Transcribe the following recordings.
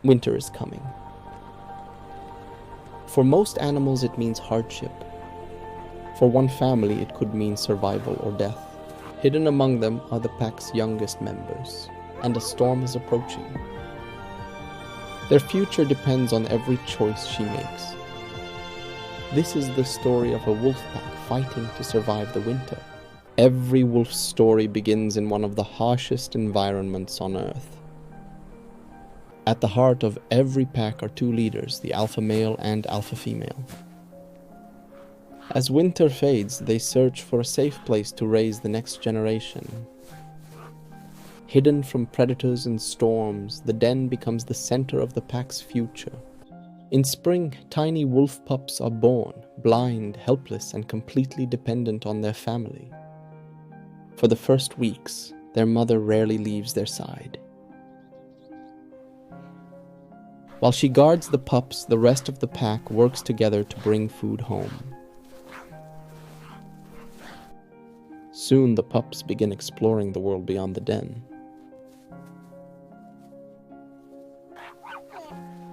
Winter is coming. For most animals, it means hardship. For one family, it could mean survival or death. Hidden among them are the pack's youngest members, and a storm is approaching. Their future depends on every choice she makes. This is the story of a wolf pack fighting to survive the winter. Every wolf's story begins in one of the harshest environments on Earth. At the heart of every pack are two leaders, the alpha male and alpha female. As winter fades, they search for a safe place to raise the next generation. Hidden from predators and storms, the den becomes the center of the pack's future. In spring, tiny wolf pups are born, blind, helpless, and completely dependent on their family. For the first weeks, their mother rarely leaves their side. While she guards the pups, the rest of the pack works together to bring food home. Soon the pups begin exploring the world beyond the den.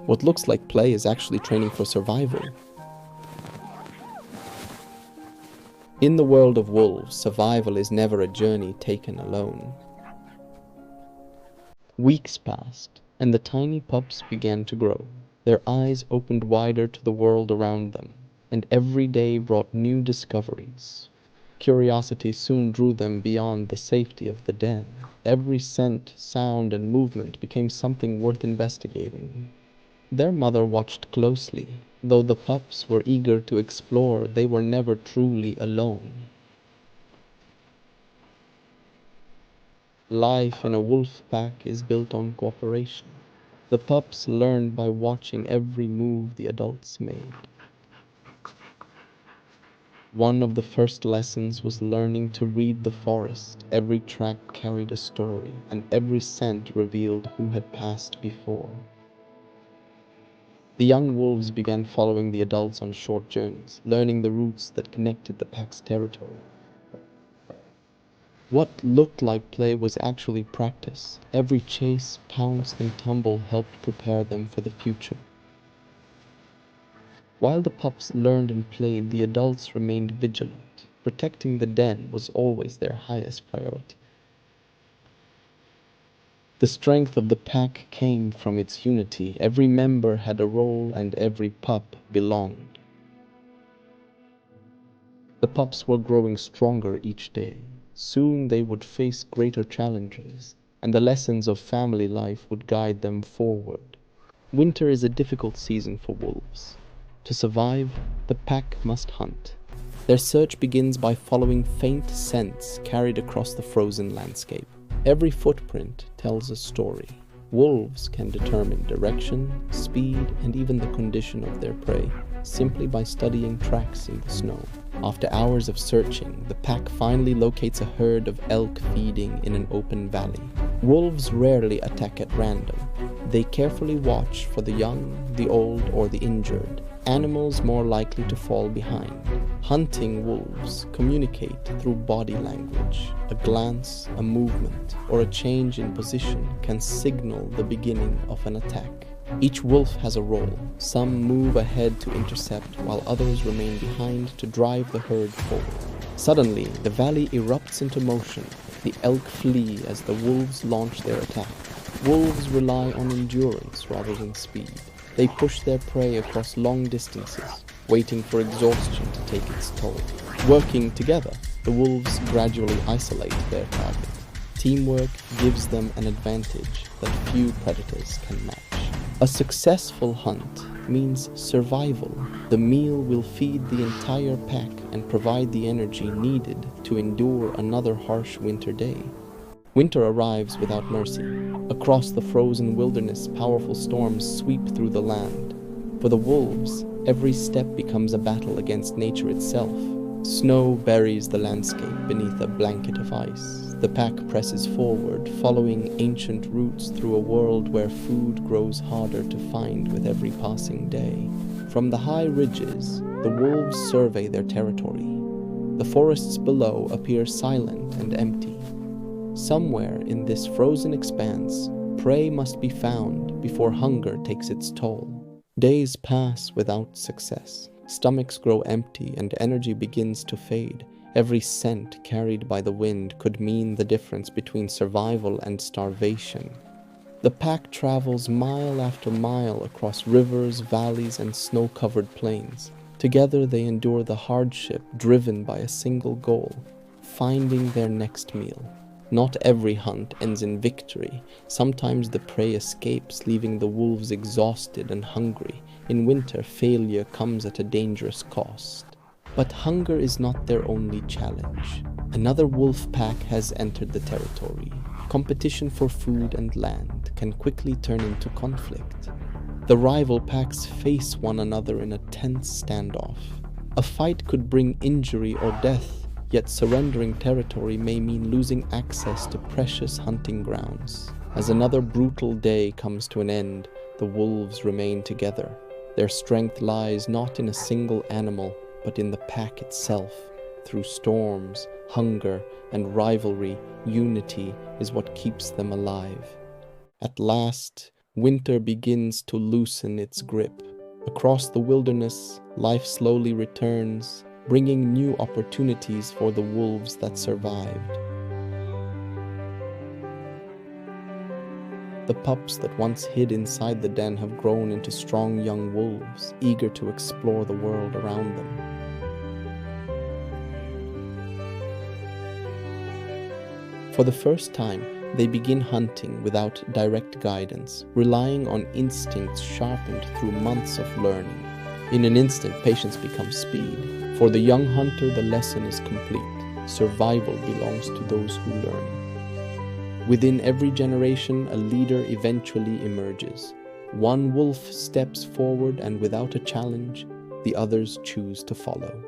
What looks like play is actually training for survival. In the world of wolves, survival is never a journey taken alone. Weeks passed, and the tiny pups began to grow. Their eyes opened wider to the world around them, and every day brought new discoveries. Curiosity soon drew them beyond the safety of the den. Every scent, sound, and movement became something worth investigating. Their mother watched closely. Though the pups were eager to explore, they were never truly alone. Life in a wolf pack is built on cooperation. The pups learned by watching every move the adults made. One of the first lessons was learning to read the forest. Every track carried a story, and every scent revealed who had passed before. The young wolves began following the adults on short journeys, learning the routes that connected the pack's territory. What looked like play was actually practice. Every chase, pounce, and tumble helped prepare them for the future. While the pups learned and played, the adults remained vigilant. Protecting the den was always their highest priority. The strength of the pack came from its unity. Every member had a role and every pup belonged. The pups were growing stronger each day. Soon they would face greater challenges, and the lessons of family life would guide them forward. Winter is a difficult season for wolves. To survive, the pack must hunt. Their search begins by following faint scents carried across the frozen landscape. Every footprint tells a story. Wolves can determine direction, speed, and even the condition of their prey simply by studying tracks in the snow. After hours of searching, the pack finally locates a herd of elk feeding in an open valley. Wolves rarely attack at random. They carefully watch for the young, the old, or the injured, animals more likely to fall behind. Hunting wolves communicate through body language. A glance, a movement, or a change in position can signal the beginning of an attack. Each wolf has a role. Some move ahead to intercept, while others remain behind to drive the herd forward. Suddenly, the valley erupts into motion. The elk flee as the wolves launch their attack. Wolves rely on endurance rather than speed. They push their prey across long distances, waiting for exhaustion to take its toll. Working together, the wolves gradually isolate their target. Teamwork gives them an advantage that few predators can match. A successful hunt means survival. The meal will feed the entire pack and provide the energy needed to endure another harsh winter day. Winter arrives without mercy. Across the frozen wilderness, powerful storms sweep through the land. For the wolves, every step becomes a battle against nature itself. Snow buries the landscape beneath a blanket of ice. The pack presses forward, following ancient routes through a world where food grows harder to find with every passing day. From the high ridges, the wolves survey their territory. The forests below appear silent and empty. Somewhere in this frozen expanse, Prey must be found before hunger takes its toll. Days pass without success. Stomachs grow empty and energy begins to fade. Every scent carried by the wind could mean the difference between survival and starvation. The pack travels mile after mile across rivers, valleys, and snow-covered plains. Together they endure the hardship, driven by a single goal: finding their next meal. Not every hunt ends in victory. Sometimes the prey escapes, leaving the wolves exhausted and hungry. In winter, failure comes at a dangerous cost. But hunger is not their only challenge. Another wolf pack has entered the territory. Competition for food and land can quickly turn into conflict. The rival packs face one another in a tense standoff. A fight could bring injury or death, yet surrendering territory may mean losing access to precious hunting grounds. As another brutal day comes to an end, the wolves remain together. Their strength lies not in a single animal, but in the pack itself. Through storms, hunger, and rivalry, unity is what keeps them alive. At last, winter begins to loosen its grip. Across the wilderness, life slowly returns, bringing new opportunities for the wolves that survived. The pups that once hid inside the den have grown into strong young wolves, eager to explore the world around them. For the first time, they begin hunting without direct guidance, relying on instincts sharpened through months of learning. In an instant, patience becomes speed. For the young hunter, the lesson is complete. Survival belongs to those who learn. Within every generation, a leader eventually emerges. One wolf steps forward, and without a challenge, the others choose to follow.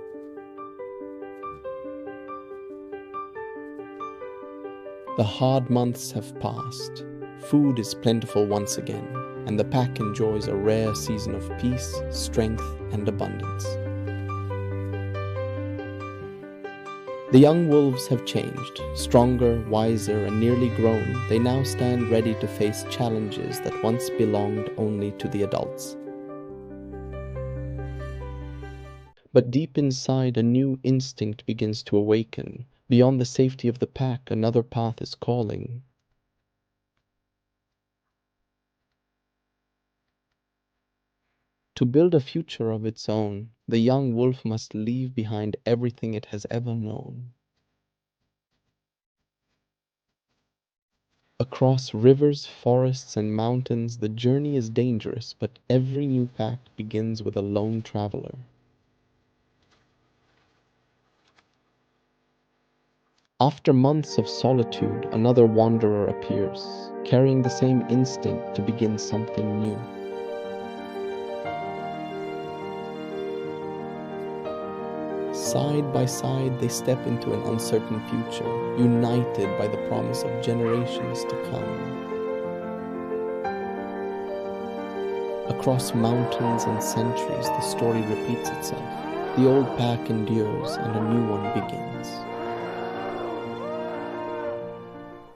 The hard months have passed. Food is plentiful once again, and the pack enjoys a rare season of peace, strength, and abundance. The young wolves have changed. Stronger, wiser, and nearly grown, they now stand ready to face challenges that once belonged only to the adults. But deep inside, a new instinct begins to awaken. Beyond the safety of the pack, another path is calling. To build a future of its own, the young wolf must leave behind everything it has ever known. Across rivers, forests, and mountains, the journey is dangerous, but every new pack begins with a lone traveler. After months of solitude, another wanderer appears, carrying the same instinct to begin something new. Side by side, they step into an uncertain future, united by the promise of generations to come. Across mountains and centuries, the story repeats itself. The old pack endures and a new one begins.